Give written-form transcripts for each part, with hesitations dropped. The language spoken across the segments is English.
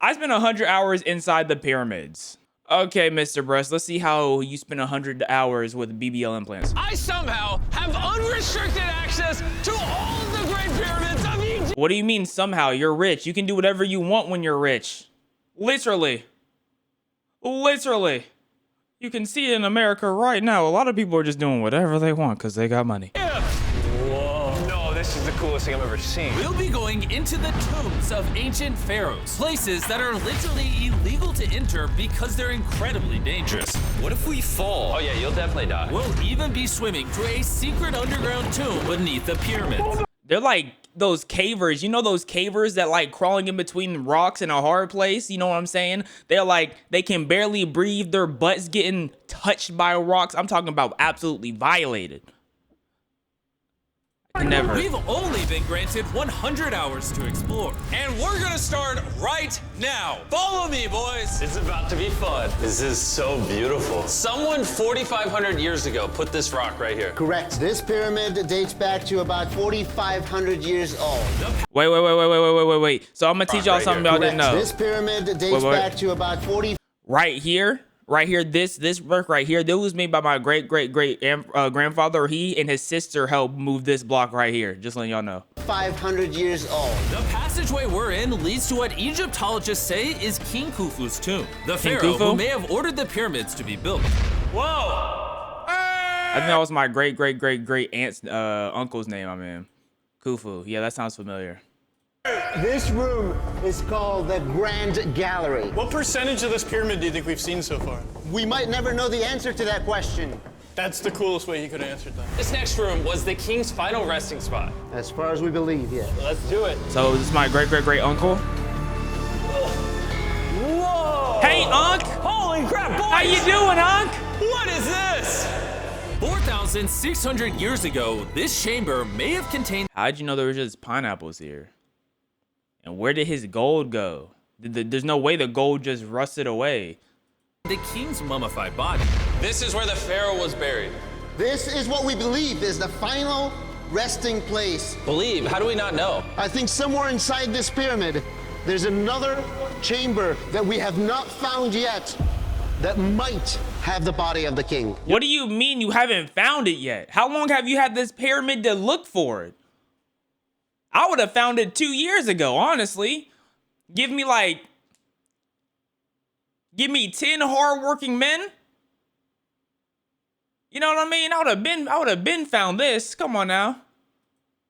I spent 100 hours inside the pyramids. Okay, Mr. Breast, let's see how you spend 100 hours with BBL implants. I somehow have unrestricted access to all of the Great Pyramids of Egypt. What do you mean somehow? You're rich. You can do whatever you want when you're rich. Literally. Literally. You can see it in America right now. A lot of people are just doing whatever they want because they got money. Whoa. No, this is the coolest thing I've ever seen. We'll be going into the tombs of ancient pharaohs, places that are literally illegal to enter because they're incredibly dangerous. What if we fall? Oh yeah, you'll definitely die. We'll even be swimming through a secret underground tomb beneath the pyramids. They're like those cavers. You know those cavers that like crawling in between rocks in a hard place? You know what I'm saying? They're like, they can barely breathe. Their butts getting touched by rocks. I'm talking about absolutely violated. Never. We've only been granted 100 hours to explore. And we're gonna start right now. Follow me, boys. It's about to be fun. This is so beautiful. Someone 4,500 years ago put this rock right here. Correct. This pyramid dates back to about 4,500 years old. Wait. So I'm gonna teach y'all something y'all didn't know. This pyramid dates back to about 40. Right here, this work right here, that was made by my great grandfather. He and his sister helped move this block right here. Just letting y'all know. 500 years old. The passageway we're in leads to what Egyptologists say is King Khufu's tomb, the King pharaoh Khufu? who may have ordered the pyramids to be built. Whoa. I think that was my great aunt's uncle's name. I mean, Khufu. Yeah, that sounds familiar. This room is called the Grand Gallery. What percentage of this pyramid do you think we've seen so far? We might never know the answer to that question. That's the coolest way he could have answered that. This next room was the king's final resting spot. As far as we believe, yeah. Let's do it. So this is my great uncle. Whoa. Hey, Unc. Holy crap, boys. How you doing, Unc? What is this? 4,600 years ago, this chamber may have contained. How'd you know there was just pineapples here? And where did his gold go? There's no way the gold just rusted away. The king's mummified body. This is where the pharaoh was buried. This is what we believe is the final resting place. Believe? How do we not know? I think somewhere inside this pyramid, there's another chamber that we have not found yet that might have the body of the king. What do you mean you haven't found it yet? How long have you had this pyramid to look for it? I would have found it 2 years ago, honestly. Give me 10 hardworking men. You know what I mean? I would have been found this. Come on now.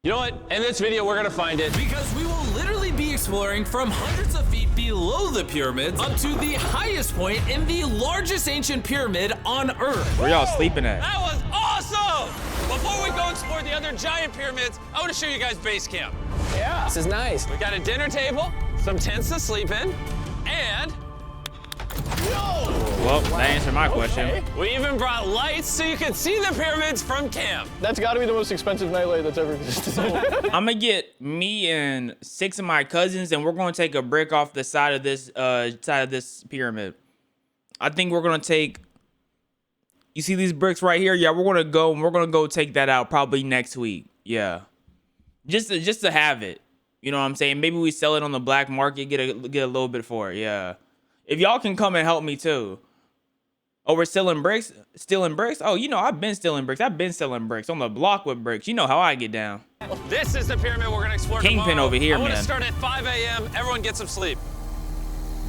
You know what? In this video, we're gonna find it. Because we will literally be exploring from hundreds of feet below the pyramids up to the highest point in the largest ancient pyramid on Earth. Where y'all sleeping at? That was awesome! Before we go explore the other giant pyramids, I want to show you guys base camp. Yeah. This is nice. We got a dinner table, some tents to sleep in, and Well, that answered my question. we even brought lights so you can see the pyramids from camp. That's got to be the most expensive nightlight that's ever existed. I'm gonna get me and 6 of my cousins, and we're gonna take a brick off the side of this pyramid. I think we're gonna take. You see these bricks right here? Yeah, we're gonna go take that out probably next week. Yeah, just to have it. You know what I'm saying? Maybe we sell it on the black market, get a little bit for it. Yeah, if y'all can come and help me too. Oh, we're stealing bricks? Stealing bricks? Oh, you know, I've been stealing bricks. I've been selling bricks on the block with bricks. You know how I get down. This is the pyramid we're gonna explore Kingpin tomorrow. over here, I want to man. start at 5 a.m. Everyone get some sleep.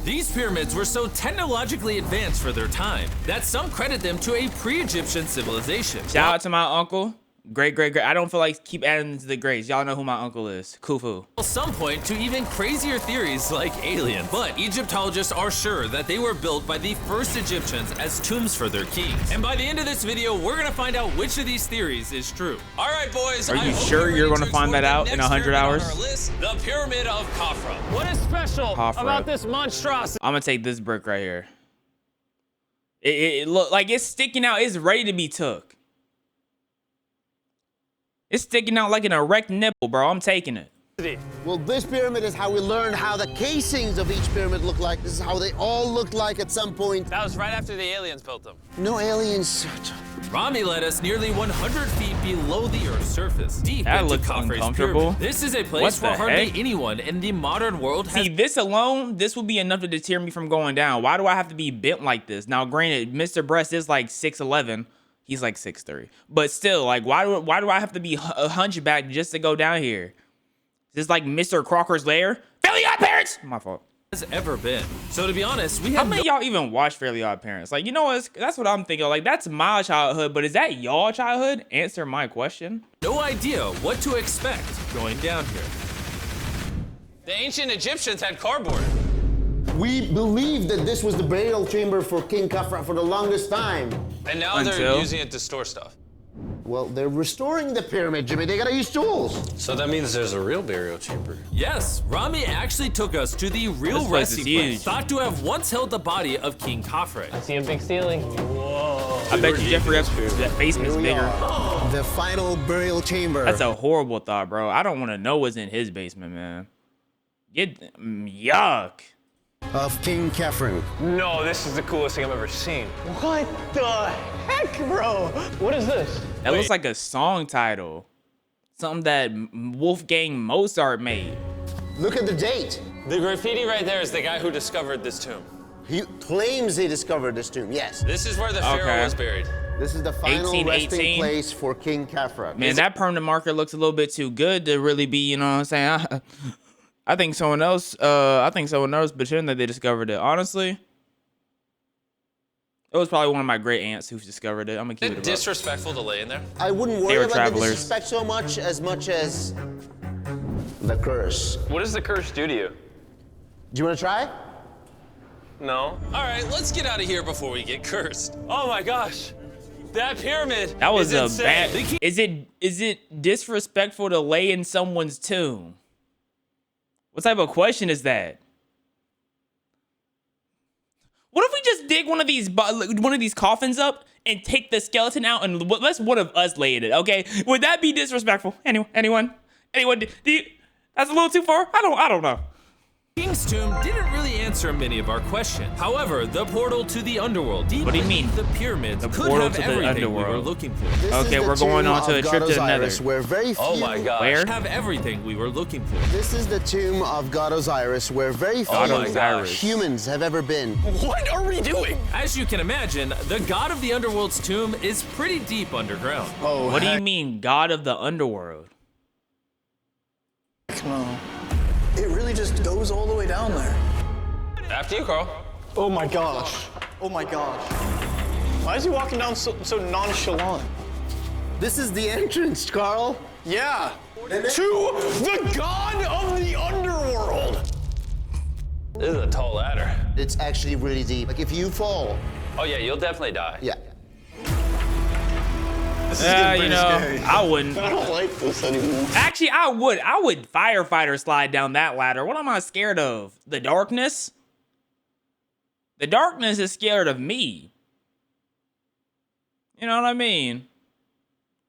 These pyramids were so technologically advanced for their time that some credit them to a pre-Egyptian civilization. Shout out to my uncle. Great. I don't feel like keep adding to the grades. Y'all know who my uncle is. Khufu. Some point to even crazier theories like aliens. But Egyptologists are sure that they were built by the first Egyptians as tombs for their kings. And by the end of this video, we're gonna find out which of these theories is true. All right, boys. Are I you hope sure you're ready gonna to find that explore out the in next 100 pyramid on hours? our list, the Pyramid of Khafra. What is special Khafra. about this monstrosity? I'm gonna take this brick right here. It look like it's sticking out. It's ready to be took. It's sticking out like an erect nipple, bro. I'm taking it. Well, this pyramid is how we learned how the casings of each pyramid look like. This is how they all looked like at some point. That was right after the aliens built them. No aliens. Rami led us nearly 100 feet below the Earth's surface, deep That into looks Khafre's uncomfortable. pyramid. This is a place What the where hardly heck? anyone in the modern world has See, this alone, this would be enough to deter me from going down. Why do I have to be bent like this? Now, granted, Mr. Breast is like 6'11". He's like 6'3". But still, like, why do I have to be a hunchback just to go down here? Is this like Mr. Crocker's lair? Fairly Odd Parents! My fault. ever been. So to be honest, we How have many of y'all even watch Fairly Odd Parents? Like, you know what? That's what I'm thinking. Like, that's my childhood, but is that y'all childhood? Answer my question. no idea what to expect going down here. The ancient Egyptians had cardboard. We believe that this was the burial chamber for King Khafre for the longest time. And now they're Until? using it to store stuff. Well, they're restoring the pyramid, Jimmy. They gotta use tools. So that means there's a real burial chamber. Yes, Rami actually took us to the real This place is resting place, huge. thought to have once held the body of King Khafre. See a big ceiling. I bet you Jeffrey Epstein's basement's bigger. The final burial chamber. That's a horrible thought, bro. I don't want to know what's in his basement, man. Yuck. Of King Khafre. No, this is the coolest thing I've ever seen. What the heck, bro? What is this? That looks like a song title. Something that Wolfgang Mozart made. Look at the date. The graffiti right there is the guy who discovered this tomb. He claims he discovered this tomb. Yes. This is where the pharaoh Okay. was buried. This is the final 1818. resting place for King Khafre. Man, that permanent marker looks a little bit too good to really be, you know what I'm saying? I think someone else pretended that they discovered it. Honestly, it was probably one of my great aunts who discovered it. I'm gonna keep Is it it above. disrespectful to lay in there? I wouldn't They worry were about travelers. the disrespect so much as the curse. What does the curse do to you? Do you want to try? No. All right, let's get out of here before we get cursed. Oh my gosh, that pyramid. That was is a insane. bad. Is it disrespectful to lay in someone's tomb? What type of question is that? What if we just dig one of these coffins up and take the skeleton out and let's one of us lay in it? Okay, would that be disrespectful? Anyone? Do you, that's a little too far. I don't know. King's tomb didn't really answer many of our questions. However, the portal to the underworld, deep What do you mean? beneath the pyramids, The could portal have to the everything we were underworld. looking for. This is Okay, the we're going tomb on to of a trip God to the Osiris, Nether. where very few. Oh my god. Where? Have everything we were looking for. This is the tomb of God Osiris, where very few God Osiris. humans have ever been. What are we doing? As you can imagine, the god of the underworld's tomb is pretty deep underground. Oh, What do you mean, God of the underworld? No. It really just goes all the way down there. After you, Carl. Oh my gosh. Oh my gosh. Why is he walking down so nonchalant? This is the entrance, Carl. Yeah. To the god of the underworld. This is a tall ladder. It's actually really deep. Like if you fall, Oh yeah, you'll definitely die. yeah. This is Yeah, getting you pretty know, scary. I wouldn't. I don't like this anymore. Actually, I would firefighter slide down that ladder. What am I scared of? The darkness? The darkness is scared of me. You know what I mean?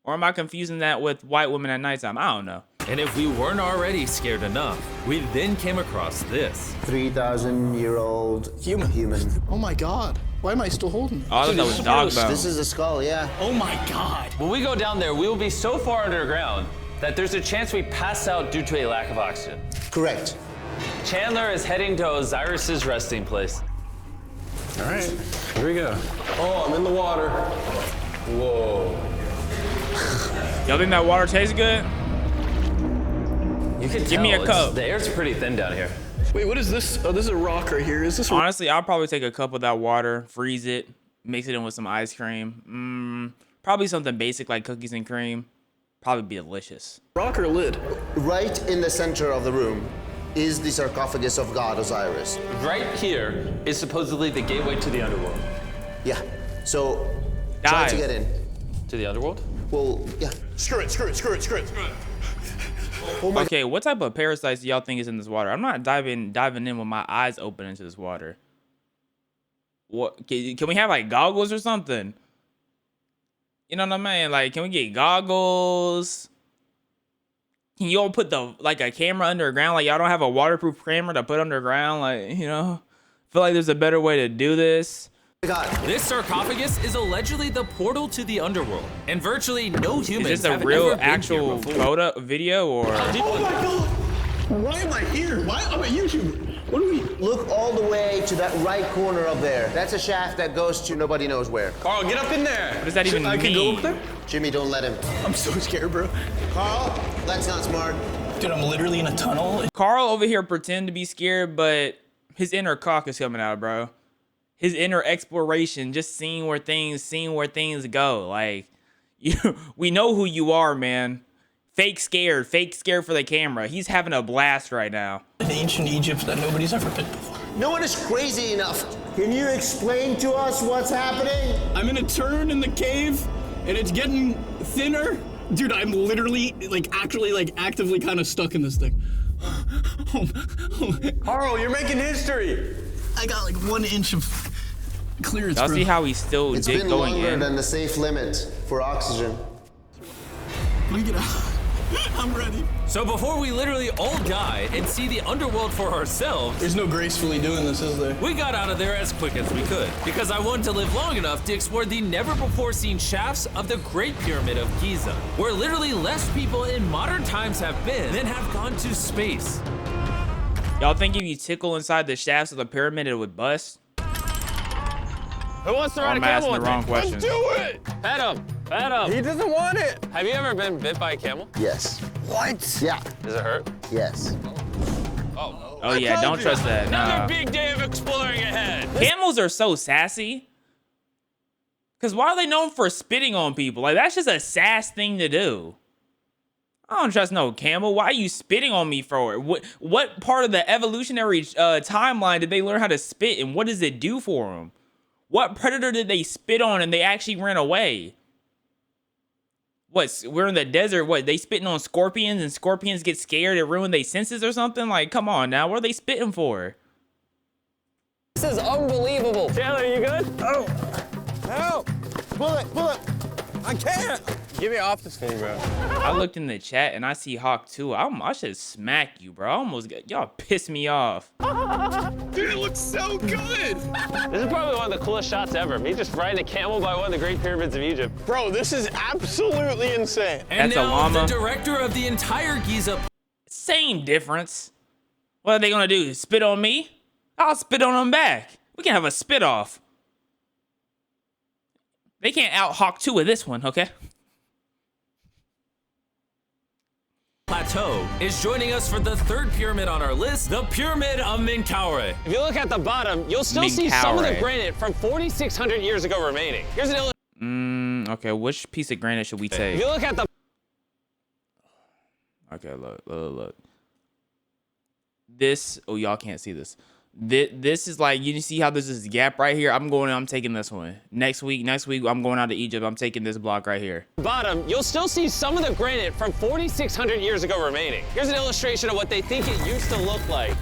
Or am I confusing that with white women at nighttime? I don't know. And if we weren't already scared enough, we then came across this. 3,000-year-old human. Oh my god. Why am I still holding it? Oh, I thought that was dog bone. This is a skull, yeah. Oh my god. When we go down there, we will be so far underground that there's a chance we pass out due to a lack of oxygen. Correct. Chandler is heading to Osiris's resting place. All right, here we go. Oh, I'm in the water. Whoa. Y'all think that water tastes good? You can Give me a tell cup. the air's pretty thin down here. Wait, what is this? Oh, this is a rock right here. Is this Honestly, I'll probably take a cup of that water, freeze it, mix it in with some ice cream. Probably something basic like cookies and cream. Probably be delicious. rock or lid? Right in the center of the room is the sarcophagus of God Osiris. Right here is supposedly the gateway to the underworld. Yeah. So try to Dive. get in. To the underworld? Well, yeah. Screw it. Okay, what type of parasites do y'all think is in this water? I'm not diving in with my eyes open into this water. What can we have like goggles or something? You know what I mean? Like, can we get goggles? Can you all put a camera underground? Like, y'all don't have a waterproof camera to put underground? Like, you know, feel like there's a better way to do this. This sarcophagus is allegedly the portal to the underworld, and virtually no humans Is this a have real ever been here actual before. video or? Oh my god! Why am I here? Why am I a YouTuber? What do we? Look all the way to that right corner up there. That's a shaft that goes to nobody knows where. Carl, get up in there. What does that even I can go up mean? there? Jimmy, don't let him. I'm so scared, bro. Carl, that's not smart. Dude, I'm literally in a tunnel. Carl over here pretend to be scared, but his inner cock is coming out, bro. His inner exploration, just seeing where things go. Like, we know who you are, man. Fake scared for the camera. He's having a blast right now. In ancient Egypt that nobody's ever been before. No one is crazy enough. Can you explain to us what's happening? I'm in a turn in the cave, and it's getting thinner. Dude, I'm literally, actively kind of stuck in this thing. Carl, you're making history. I got like 1 inch of clearance, Y'all bro. see how he still It's did been going longer in? than the safe limit for oxygen. Let me get out. I'm ready. So before we literally all die and see the underworld for ourselves, There's no gracefully doing this, is there? we got out of there as quick as we could, because I wanted to live long enough to explore the never-before-seen shafts of the Great Pyramid of Giza, where literally less people in modern times have been than have gone to space. Y'all think if you tickle inside the shafts of the pyramid, it would bust? Who wants to Or ride a I'm camel asking the with wrong me? question. Let's do it. Pet him. Pet him. He doesn't want it. Have you ever been bit by a camel? Yes. What? Yeah. Does it hurt? Yes. Oh yeah, don't trust that. Another Nah. big day of exploring ahead. Camels are so sassy. Cause why are they known for spitting on people? Like, that's just a sass thing to do. I don't trust no camel. Why are you spitting on me for it? What part of the evolutionary timeline did they learn how to spit, and what does it do for them? What predator did they spit on and they actually ran away? What, we're in the desert, what, they spitting on scorpions and scorpions get scared and ruin their senses or something? Like, come on now, what are they spitting for? This is unbelievable. Taylor, you good? Oh, help! Pull it. I can't. Get me off this thing, bro. I looked in the chat and I see Hawk 2. I should smack you, bro. I almost got, y'all pissed me off. Dude, it looks so good. This is probably one of the coolest shots ever. Me just riding a camel by one of the Great Pyramids of Egypt. Bro, this is absolutely insane. And That's a now llama. the director of the entire Giza Same difference. What are they gonna do? Spit on me? I'll spit on them back. We can have a spit off. They can't out Hawk 2 with this one, okay? Plateau is joining us for the third pyramid on our list, the Pyramid of Menkaure. If you look at the bottom, you'll still see some of the Menkaure. granite from 4,600 years ago remaining. Here's an illustration. Okay, which piece of granite should we If take? you look at the Okay, look. This, oh, y'all can't see this. This is like, you see how there's this gap right here? I'm taking this one. Next week, I'm going out to Egypt. I'm taking this block right here. bottom, you'll still see some of the granite from 4,600 years ago remaining. Here's an illustration of what they think it used to look like.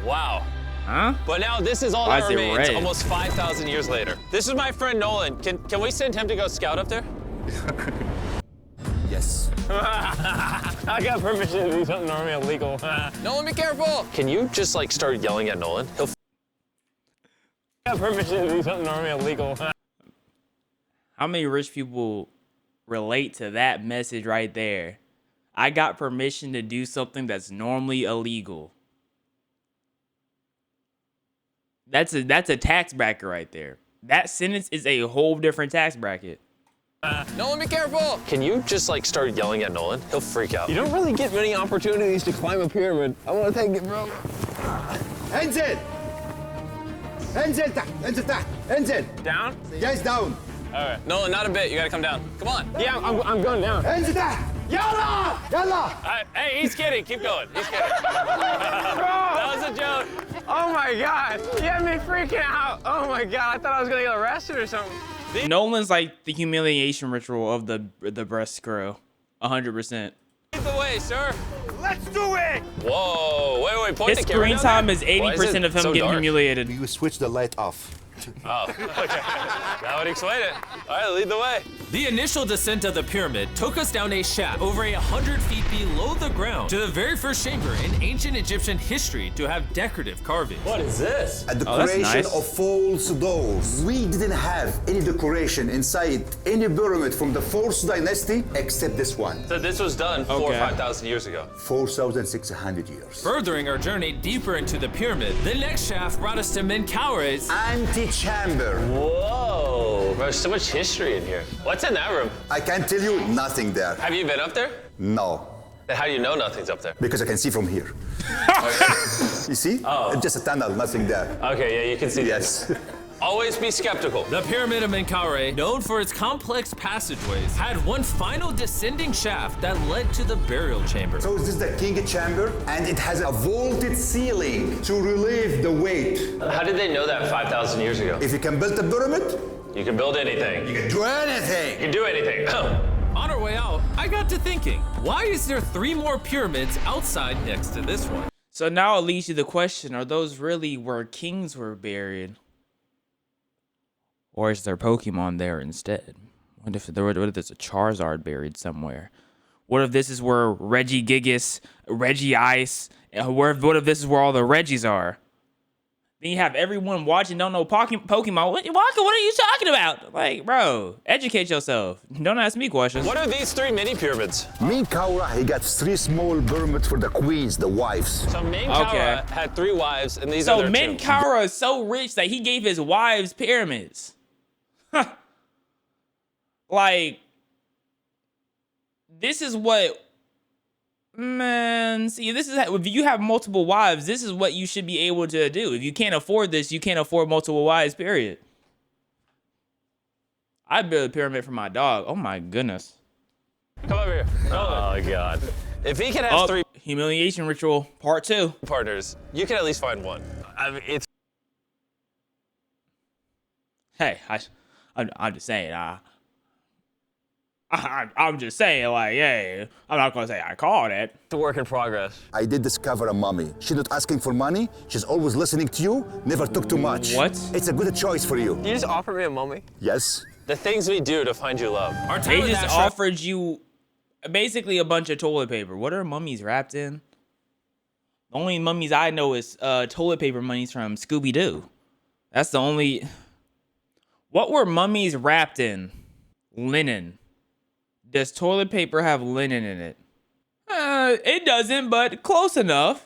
Wow. Huh? But now this is all Why that is it remains red? almost 5,000 years later. This is my friend Nolan. Can we send him to go scout up there? Yes. I got permission to do something normally illegal. Nolan, be careful. Can you just like start yelling at Nolan? He'll I got permission to do something normally illegal. How many rich people relate to that message right there? I got permission to do something that's normally illegal. That's a tax bracket right there. That sentence is a whole different tax bracket. Nolan, be careful. Can you just like start yelling at Nolan? He'll freak out. You don't really get many opportunities to climb a pyramid. I want to take it, bro. انزل انزل تحت انزل تحت انزل Down? جايز داون All right. Nolan, not a bit. You gotta come down. Come on. Yeah, I'm going down. انزل تحت يلا يلا Hey, he's kidding. Keep going. He's kidding. That was a joke. Oh my God, you had me freaking out. Oh my God, I thought I was gonna get arrested or something. Nolan's like the humiliation ritual of the breast screw. 100%. Lead the way, sir. Let's do it. Whoa. Wait. Point His the camera screen down time there? is Why 80% it of him so getting dark? humiliated. You switch the light off. Oh, okay. That would explain it. All right, lead the way. The initial descent of the pyramid took us down a shaft over 100 feet below the ground to the very first chamber in ancient Egyptian history to have decorative carving. What is this? A that's decoration nice. of false doors. We didn't have any decoration inside any pyramid from the 4th dynasty except this one. So this was done 4,000 or Okay. 5,000 years ago. 4,600 years. Furthering our journey deeper into the pyramid, the next shaft brought us to Menkaure's. Antechamber. Whoa, there's so much history in here. What's in that room? I can tell you nothing there. Have you been up there? No, Then how do you know nothing's up there? because I can see from here. You see? Oh. It's just a tunnel, nothing there. Okay, yeah, you can see Yes. Always be skeptical. The Pyramid of Menkaure, known for its complex passageways, had one final descending shaft that led to the burial chamber. So this is the king chamber, and it has a vaulted ceiling to relieve the weight. How did they know that 5,000 years ago? If you can build a pyramid, You can build anything. you can do anything. You can do anything. On our way out, I got to thinking, why is there 3 more pyramids outside next to this one? So now it leads you to the question, are those really where kings were buried? Or is there Pokemon there instead? What if there's a Charizard buried somewhere? What if this is where Regigigas, Regice, what if this is where all the Reggies are? Then you have everyone watching, don't know Pokemon. What are you talking about? Like, bro, educate yourself. Don't ask me questions. What are these 3 mini pyramids? Menkaure, he got 3 small pyramids for the queens, the wives. So Menkaure Okay. had 3 wives, and these So are their tombs. Menkaure is so rich that he gave his wives pyramids. Like, this is what, man, see, this is, if you have multiple wives, this is what you should be able to do. If you can't afford this, you can't afford multiple wives, period. I'd build a pyramid for my dog. Oh my goodness. Come over here. Oh, God. If he can have 3 Humiliation ritual, part 2. partners, you can at least find one. I mean, it's Hey, I'm just saying, I'm just saying, like, yeah, I'm not gonna say I called it. a work in progress. I did discover a mummy. She's not asking for money. She's always listening to you. Never took too much. What? It's a good choice for you. You just offer me a mummy? Yes. The things we do to find you love. Our They time with just Ashraf- offered you basically a bunch of toilet paper. What are mummies wrapped in? The only mummies I know is toilet paper mummies from Scooby-Doo. That's the only... What were mummies wrapped in? Linen. Does toilet paper have linen in it? It doesn't, but close enough.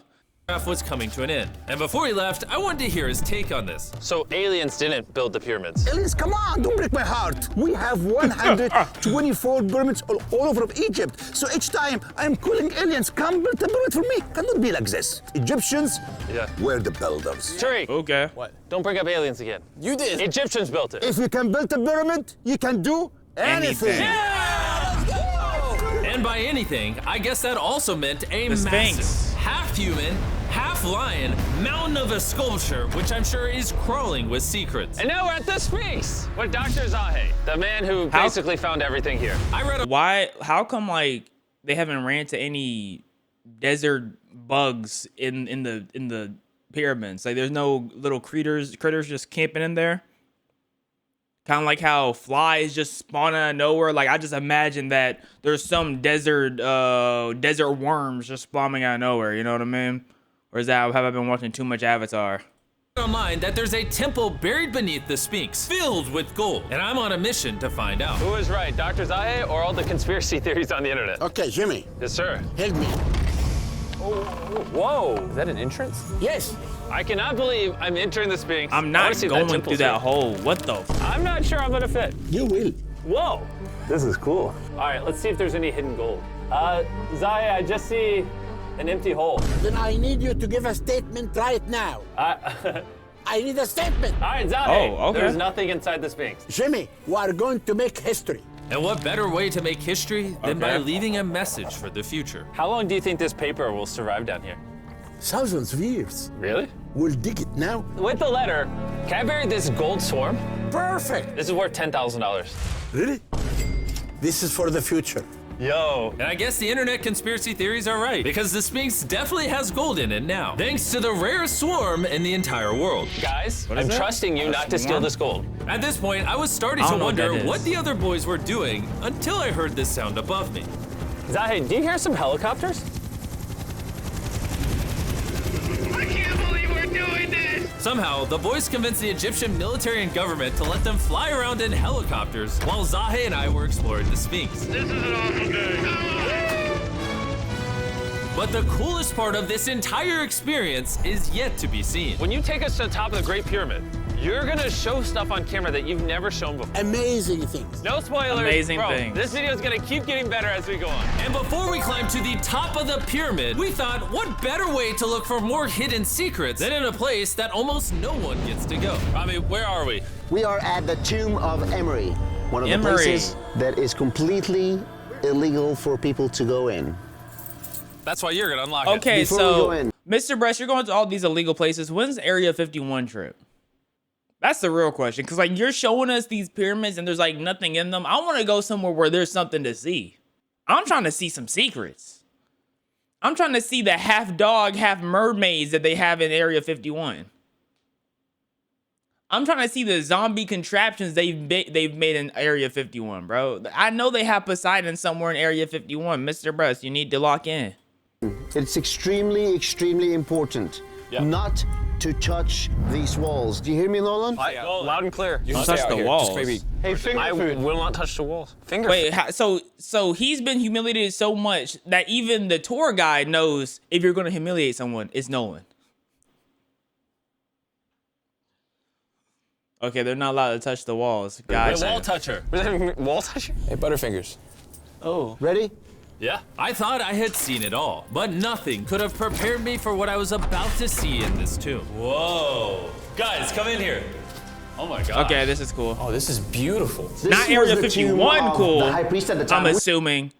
was coming to an end. And before he left, I wanted to hear his take on this. So aliens didn't build the pyramids. Aliens, come on, don't break my heart. We have 124 pyramids all over of Egypt. So each time I'm calling aliens, come build a pyramid for me. Cannot be like this. Egyptians Yeah. were the builders. Tariq, Okay. what? Don't bring up aliens again. You did. Egyptians built it. If you can build a pyramid, you can do anything. And by anything, I guess that also meant a The Sphinx. massive, half-human, half-lion mountain of a sculpture, which I'm sure is crawling with secrets. And now we're at the Sphinx with Dr. Zahe, the man who How- basically found everything here. I read a Why? How come like they haven't ran to any desert bugs in the pyramids? Like there's no little critters just camping in there. Kind of like how flies just spawn out of nowhere. Like I just imagine that there's some desert worms just spawning out of nowhere. You know what I mean? Or is that have I been watching too much Avatar? online that there's a temple buried beneath the Sphinx, filled with gold, and I'm on a mission to find out. Who is right, Dr. Zahe or all the conspiracy theories on the internet? Okay, Jimmy, Yes, sir. help me. Whoa, is that an entrance? Yes, I cannot believe I'm entering the Sphinx. I'm I not wanna see going temple through that too. hole. What the? I'm not sure I'm gonna fit. you will. Whoa, this is cool. All right, let's see if there's any hidden gold. Zahe, I just see an empty hole. Then I need you to give a statement right now. I need a statement. All right, Zahe, Oh, okay. there's nothing inside the Sphinx. Jimmy, we are going to make history. And what better way to make history than by Okay. leaving a message for the future? How long do you think this paper will survive down here? Thousands of years. Really? We'll dig it now. With the letter, can I bury this gold swarm? Perfect. This is worth $10,000. Really? This is for the future. Yo. And I guess the internet conspiracy theories are right, because the Sphinx definitely has gold in it now, thanks to the rarest swarm in the entire world. Guys, I'm that? trusting you not to steal this gold. At this point, I was starting I to don't know what wonder that is. what the other boys were doing until I heard this sound above me. Zahe, do you hear some helicopters? I can't believe we're doing this! Somehow, the boys convinced the Egyptian military and government to let them fly around in helicopters while Zahe and I were exploring the Sphinx. This is an awesome day. But the coolest part of this entire experience is yet to be seen. When you take us to the top of the Great Pyramid, you're gonna show stuff on camera that you've never shown before. Amazing things. No spoilers. Amazing Bro, things. This video is gonna keep getting better as we go on. And before we climb to the top of the pyramid, we thought, what better way to look for more hidden secrets than in a place that almost no one gets to go? Rami, where are we? We are at the tomb of Emery, one of the Emery. places that is completely illegal for people to go in. That's why you're gonna unlock it. Okay, Before we go so in. Mr. Bress, you're going to all these illegal places. When's Area 51 trip? That's the real question. Because, like, you're showing us these pyramids and there's, like, nothing in them. I want to go somewhere where there's something to see. I'm trying to see some secrets. I'm trying to see the half dog, half mermaids that they have in Area 51. I'm trying to see the zombie contraptions they've made in Area 51, bro. I know they have Poseidon somewhere in Area 51. Mr. Bress, you need to lock in. It's extremely, extremely important not to touch these walls. Do you hear me, Nolan? Loud and clear. You touch the walls. Hey, finger food. Will not touch the walls. Finger Wait, so he's been humiliated so much that even the tour guide knows if you're going to humiliate someone, it's Nolan. Okay, they're not allowed to touch the walls. Gotcha. Wall toucher. Wall toucher? Hey, Butterfingers. Oh. Ready? Yeah. I thought I had seen it all, but nothing could have prepared me for what I was about to see in this tomb. Whoa. Guys, come in here. Oh my god. Okay, this is cool. Oh, this is beautiful. This Not was Area the 51 tomb of cool. The high priest at the time. I'm assuming.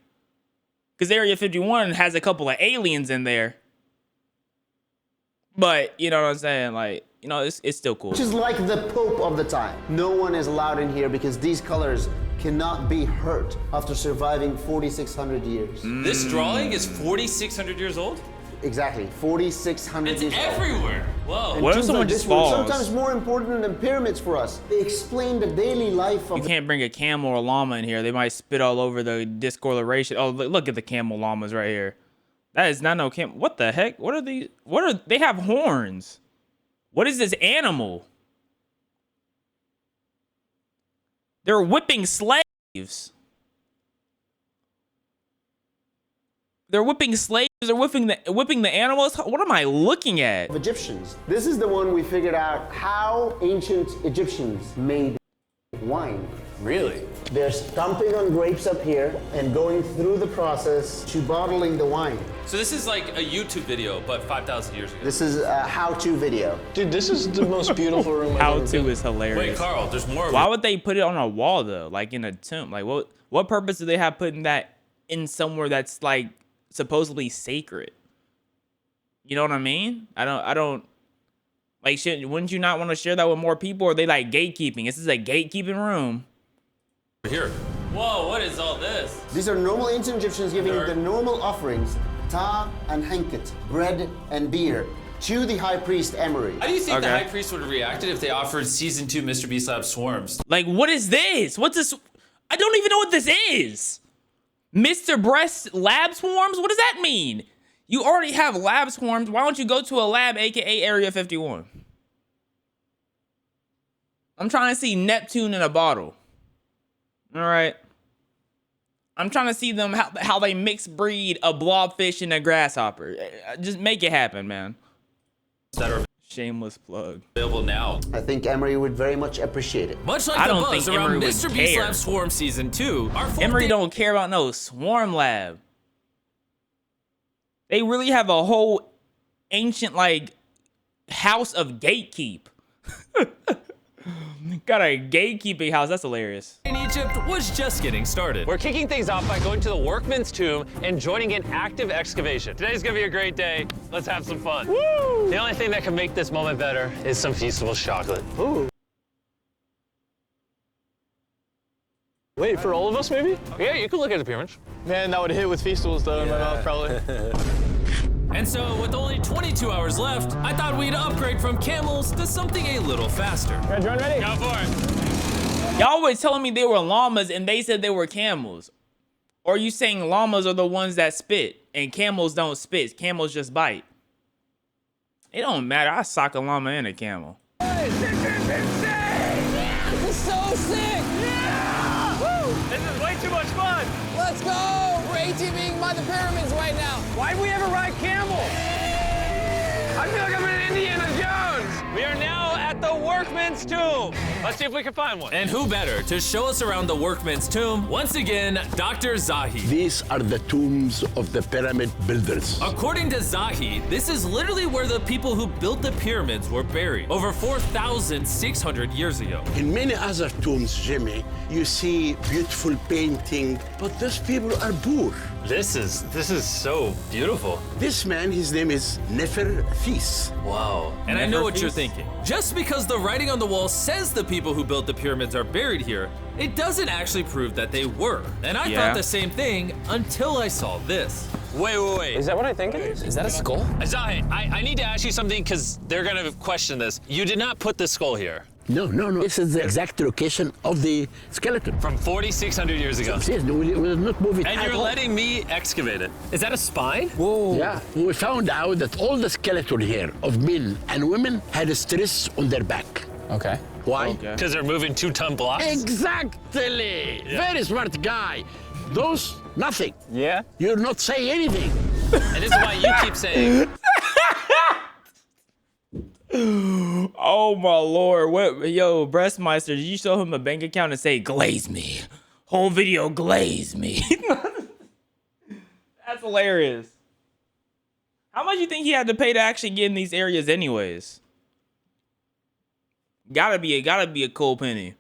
Because Area 51 has a couple of aliens in there. But, you know what I'm saying? Like, you know, it's still cool. Which is like the Pope of the time. No one is allowed in here because these colors cannot be hurt after surviving 4,600 years. This drawing is 4,600 years old? Exactly, 4,600 It's years old. everywhere. Whoa. And What if tombs someone like just this were falls? sometimes more important than pyramids for us. They explain the daily life of You can't bring a camel or llama in here. They might spit all over the discoloration. Oh, look at the camel llamas right here. That is not no camel. What the heck? What are these? They have horns. What is this animal? They're whipping slaves. They're whipping slaves. They're whipping the animals. What am I looking at? Egyptians. This is the one we figured out how ancient Egyptians made wine. Really? They're stomping on grapes up here and going through the process to bottling the wine. So this is like a YouTube video, but 5,000 years ago. This is a how-to video. Dude, this is the most beautiful room I've How ever to been. is hilarious. Wait, Carl, there's more of Why it. would they put it on a wall though? Like in a tomb? Like what purpose do they have putting that in somewhere that's like supposedly sacred? You know what I mean? I don't like wouldn't you not want to share that with more people? Or are they like gatekeeping? This is a gatekeeping room. Here. Whoa, what is all this? These are normal ancient Egyptians giving the normal offerings, ta and hanket, bread and beer, to the high priest Emery. How do you think the Okay. high priest would have reacted if they offered season 2 Mr. Beast Lab Swarms? Like what is this? What's this? I don't even know what this is. Mr. Breast lab swarms? What does that mean? You already have lab swarms. Why don't you go to a lab, aka Area 51? I'm trying to see Neptune in a bottle. All right. I'm trying to see them how they mix breed a blobfish and a grasshopper. Just make it happen, man. That are Shameless plug. available now. I think Emery would very much appreciate it. Much like I the don't buzz think around Emery would Mr. Beast care. Lab Swarm Season 2, our fourth Emery day- don't care about no swarm lab. They really have a whole ancient like house of gatekeep. Got a gatekeeping house. That's hilarious. in Egypt was just getting started. We're kicking things off by going to the workman's tomb and joining an active excavation. Today's gonna be a great day. Let's have some fun. Woo! The only thing that can make this moment better is some Feastables chocolate. Wait, for all of us, maybe? Yeah, you could look at the pyramids. Man, that would hit with festivals though in my mouth probably. And so, with only 22 hours left, I thought we'd upgrade from camels to something a little faster. Drone ready? Go for it. Y'all was telling me they were llamas and they said they were camels. Or are you saying llamas are the ones that spit and camels don't spit? Camels just bite. It don't matter. I sock a llama and a camel. This is so sick! Yeah! Woo! This is way too much fun. Let's go! We're ATVing by the pyramids right now. Why'd we ever ride camel? I feel like I'm in Indiana Jones. We are now at the workman's tomb. Let's see if we can find one. And who better to show us around the workman's tomb? Once again, Dr. Zahi. These are the tombs of the pyramid builders. According to Zahi, this is literally where the people who built the pyramids were buried over 4,600 years ago. In many other tombs, Jimmy, you see beautiful painting, but those people are poor. This is so beautiful. This man, his name is Neferthis. Wow. And I know what you're thinking. Just because the writing on the wall says the people who built the pyramids are buried here, it doesn't actually prove that they were. And I thought the same thing until I saw this. Wait. Is that what I think it is? Is that a skull? Zahi, I need to ask you something because they're gonna question this. You did not put the skull here. No. This is the exact location of the skeleton. From 4,600 years ago. Yes, we will not move it And at you're all. letting me excavate it. Is that a spine? Whoa. Yeah, we found out that all the skeleton here of men and women had a stress on their back. Okay. Why? Because they're moving 2-ton blocks? Exactly. Very smart guy. Those, nothing. Yeah. You're not saying anything. And this is why you keep saying, Oh my lord. What, yo, Breastmeister, did you show him a bank account and say, glaze me? Whole video, glaze me. That's hilarious. How much you think he had to pay to actually get in these areas anyways? Gotta be a cool penny.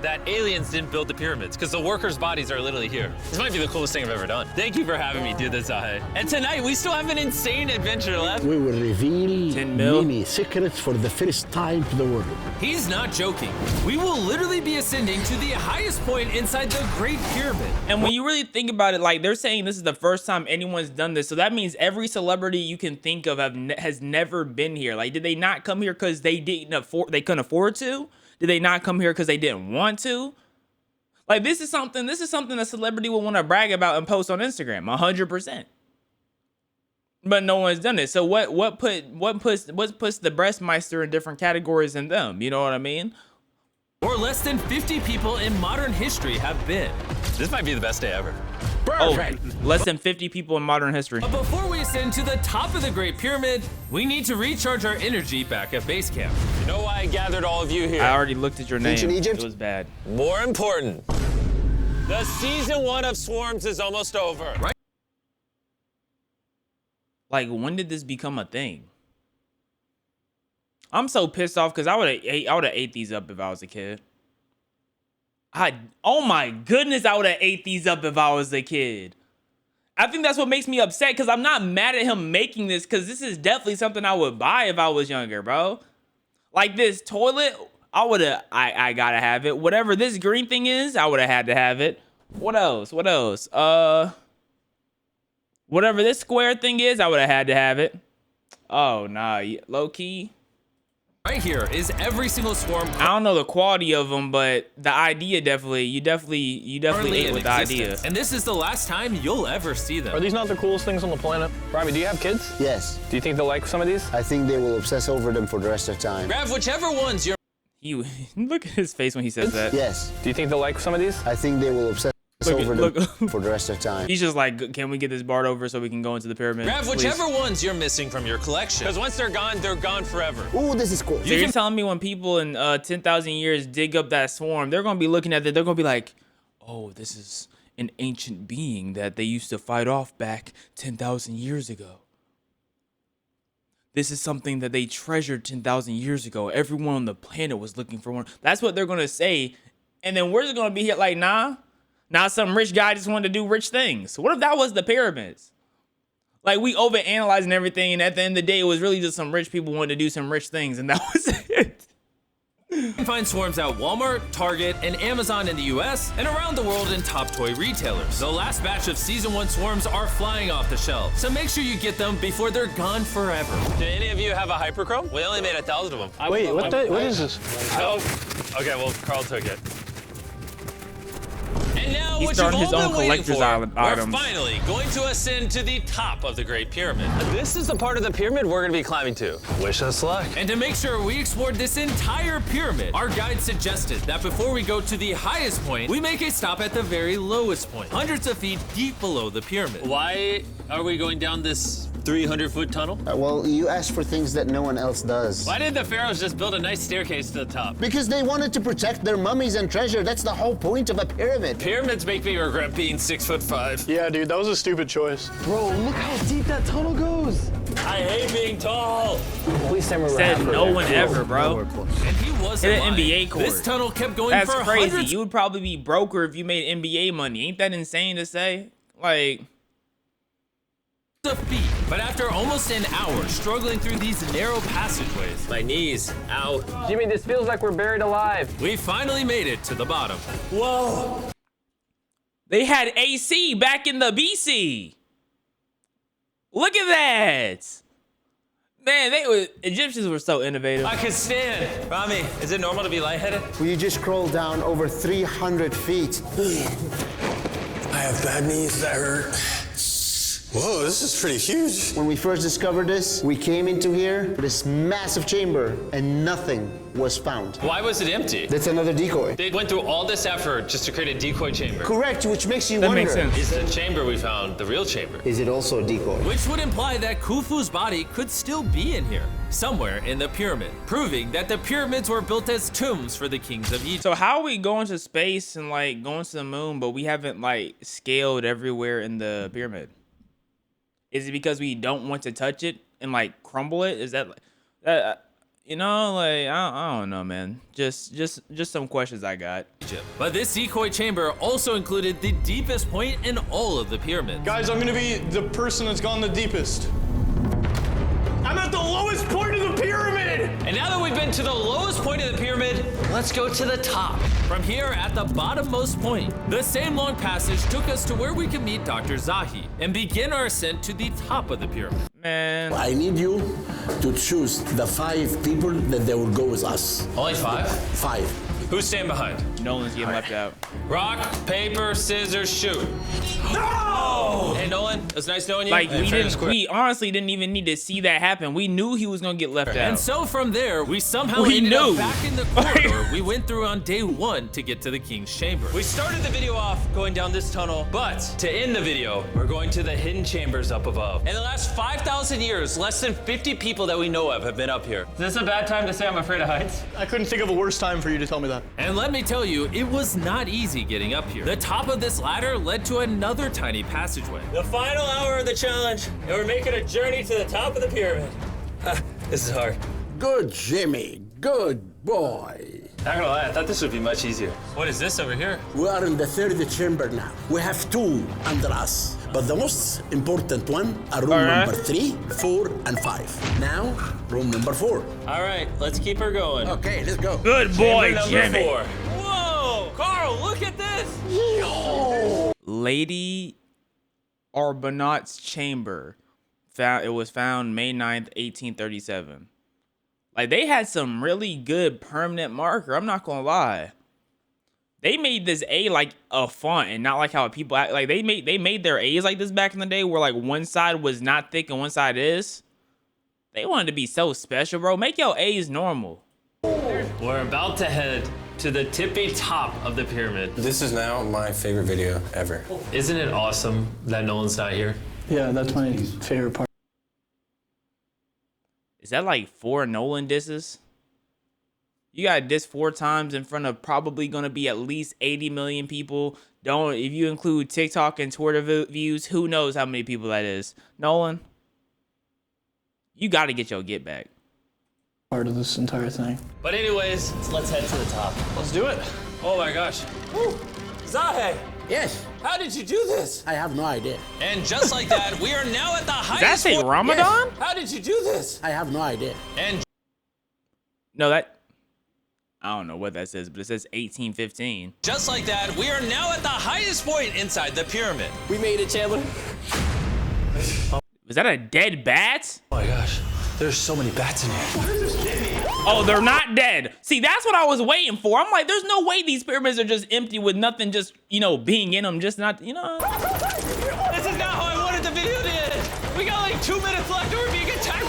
that aliens didn't build the pyramids because the workers' bodies are literally here. This might be the coolest thing I've ever done. Thank you for having me do this, Zahi. And tonight, we still have an insane adventure left. We will reveal 10 mil. many secrets for the first time to the world. He's not joking. We will literally be ascending to the highest point inside the Great Pyramid. And when you really think about it, like, they're saying this is the first time anyone's done this. So that means every celebrity you can think of has never been here. Like, did they not come here because they couldn't afford to? Did they not come here because they didn't want to? Like, this is something a celebrity will want to brag about and post on Instagram, 100%. But no one's done it. So what puts the Breastmeister in different categories than them? You know what I mean? Or less than 50 people in modern history have been. This might be the best day ever. Perfect. Oh, less than 50 people in modern history. But before we ascend to the top of the Great Pyramid, we need to recharge our energy back at base camp. You know why I gathered all of you here? I already looked at your name. Ancient Egypt? It was bad. More important, the season 1 of Swarms is almost over. Right. Like, when did this become a thing? I'm so pissed off because I would have ate these up if I was a kid. Oh my goodness, I would have ate these up if I was a kid. I think that's what makes me upset, because I'm not mad at him making this, because this is definitely something I would buy if I was younger, bro. Like this toilet, I gotta have it. Whatever this green thing is, I would have had to have it. What else? Whatever this square thing is, I would have had to have it. Oh, nah, low key. Right here is every single swarm. I don't know the quality of them, but the idea you definitely ate with the idea. And this is the last time you'll ever see them. Are these not the coolest things on the planet? Robbie, do you have kids? Yes. Do you think they'll like some of these? I think they will obsess over them for the rest of time. Grab whichever ones you're. Look at his face when he says that. Yes. Do you think they'll like some of these? I think they will obsess over them for the rest of time. He's just like, can we get this BART over so we can go into the pyramid? Grab please? whichever ones you're missing from your collection. Because once they're gone forever. Ooh, this is cool. So you're telling me when people in 10,000 years dig up that swarm, they're gonna be looking at it, they're gonna be like, oh, this is an ancient being that they used to fight off back 10,000 years ago. This is something that they treasured 10,000 years ago. Everyone on the planet was looking for one. That's what they're gonna say. And then we're just gonna be here like, nah. Now some rich guy just wanted to do rich things. What if that was the pyramids? Like, we overanalyzing everything, and at the end of the day, it was really just some rich people wanted to do some rich things, and that was it. You can find swarms at Walmart, Target, and Amazon in the US, and around the world in top toy retailers. The last batch of Season 1 swarms are flying off the shelf, so make sure you get them before they're gone forever. Do any of you have a hyperchrome? We only made 1,000 of them. Wait, what is this? Oh, okay, well, Carl took it. And now, He's what starting you've his all own been waiting collector's for, items. we're finally going to ascend to the top of the Great Pyramid. This is the part of the pyramid we're going to be climbing to. Wish us luck. And to make sure we explored this entire pyramid, our guide suggested that before we go to the highest point, we make a stop at the very lowest point, hundreds of feet deep below the pyramid. Why are we going down this 300-foot tunnel? Well, you asked for things that no one else does. Why did the pharaohs just build a nice staircase to the top? Because they wanted to protect their mummies and treasure. That's the whole point of a pyramid. Pyramids make me regret being 6'5". Yeah, dude, that was a stupid choice. Bro, look how deep that tunnel goes. I hate being tall. Please stand where we're Said at. no one ever, bro. And he wasn't Hit an lying. NBA court. This tunnel kept going That's for crazy. hundreds You would probably be broker if you made NBA money. Ain't that insane to say? Like, of feet. But after almost an hour struggling through these narrow passageways, My knees. Ow. Jimmy, this feels like we're buried alive. we finally made it to the bottom. Whoa. they had AC back in the BC. Look at that. Man, Egyptians were so innovative. I can stand. Rami, is it normal to be lightheaded? Well, you just crawled down over 300 feet. I have bad knees that hurt. Whoa, this is pretty huge. When we first discovered this, we came into here, this massive chamber, and nothing was found. Why was it empty? That's another decoy. They went through all this effort just to create a decoy chamber. Correct, which makes you That wonder. makes sense. Is the chamber we found the real chamber? Is it also a decoy? Which would imply that Khufu's body could still be in here, somewhere in the pyramid, proving that the pyramids were built as tombs for the kings of Egypt. So how are we going to space and like going to the moon, but we haven't like scaled everywhere in the pyramid? Is it because we don't want to touch it and like crumble it? Is that you know, like I don't know, man. Just some questions I got. But this decoy chamber also included the deepest point in all of the pyramids. Guys, I'm gonna be the person that's gone the deepest. I'm at the lowest point of the pyramid! And now that we've been to the lowest point of the pyramid, let's go to the top. From here at the bottommost point, the same long passage took us to where we could meet Dr. Zahi and begin our ascent to the top of the pyramid. Man, I need you to choose the 5 people that they will go with us. Only 5? 5. Who's staying behind? Nolan's getting left out. Rock, paper, scissors, shoot. No! Hey, Nolan, it was nice knowing you. Like And fair and square. we honestly didn't even need to see that happen. We knew he was gonna get left out. And so from there, we somehow We ended knew. up back in the corridor we went through on day 1 to get to the king's chamber. We started the video off going down this tunnel, but to end the video, we're going to the hidden chambers up above. In the last 5,000 years, less than 50 people that we know of have been up here. Is this a bad time to say I'm afraid of heights? I couldn't think of a worse time for you to tell me that. And let me tell you, it was not easy getting up here. The top of this ladder led to another tiny passageway. The final hour of the challenge, and we're making a journey to the top of the pyramid. This is hard. Good, Jimmy. Good boy. Not gonna lie, I thought this would be much easier. What is this over here? We are in the 3rd chamber now. We have 2 under us. But the most important one are room number 3, 4, and 5. Now, room number 4. All right, let's keep her going. Okay, let's go. Good boy, Chamber number Jimmy. 4. Whoa, Carl, look at this. Lady Arbonat's chamber. It was found May 9th, 1837. Like, they had some really good permanent marker. I'm not gonna lie. They made this A like a font and not like how people act. Like, they made their A's like this back in the day where like one side was not thick and one side is. They wanted to be so special, bro. Make your A's normal. We're about to head to the tippy top of the pyramid. This is now my favorite video ever. Isn't it awesome that Nolan's not here? Yeah, that's my favorite part. Is that like 4 Nolan disses? You got diss 4 times in front of probably gonna be at least 80 million people. If you include TikTok and Twitter views, who knows how many people that is. Nolan, you gotta get your get back. Part of this entire thing. But anyways, let's head to the top. Let's do it. Oh my gosh. Woo. Zahe, Yes, how did you do this? I have no idea. And just like that, we are now at the Does that highest say point. Ramadan? How did you do this? I have no idea. And No, that I don't know what that says, but it says 1815. Just like that, we are now at the highest point inside the pyramid. We made it, Chandler. Was that a dead bat? Oh my gosh, there's so many bats in here. Oh, they're not dead. See, that's what I was waiting for. I'm like, there's no way these pyramids are just empty with nothing just, you know, being in them, just not, you know. This is not how I wanted the video to end. We got like 2 minutes left and we're being attacked.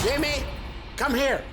Jimmy, come here.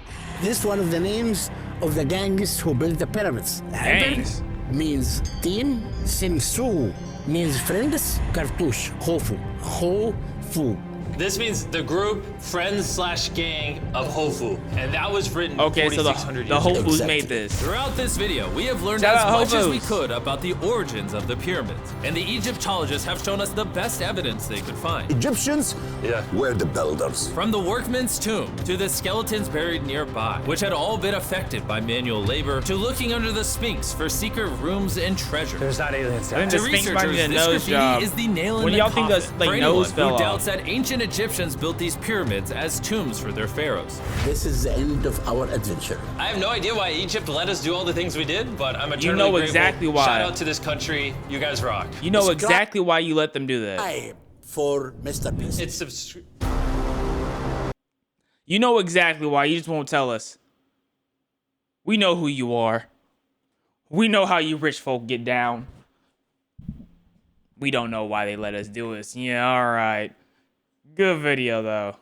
This is one of the names of the gangs who built the pyramids. Gangs? Means team. Sin Su means friends. Cartouche, Hofu. Ho-fu. This means the group, friends/gang of Hofu. And that was written Okay, so 4,600 the years ago. Hofus made this. Throughout this video, we have learned Shout as out much as we Hofus. could about the origins of the pyramids, and the Egyptologists have shown us the best evidence they could find. Egyptians Yeah. were the builders. From the workman's tomb to the skeletons buried nearby, which had all been affected by manual labor, to looking under the Sphinx for secret rooms and treasure. There's not aliens I down think To the Sphinx might researchers, need a this nose graffiti job. is the nail in When the y'all think coffin the for like anyone nose fell who doubts off. that ancient Egyptians built these pyramids as tombs for their pharaohs. This is the end of our adventure. I have no idea why Egypt let us do all the things we did, but I'm eternally know grateful. exactly why. Shout out to this country. You guys rock. You know exactly why you let them do that. Time for Mr. Beast. It's You know exactly why. You just won't tell us. We know who you are. We know how you rich folk get down. We don't know why they let us do this. Yeah, all right. Good video, though.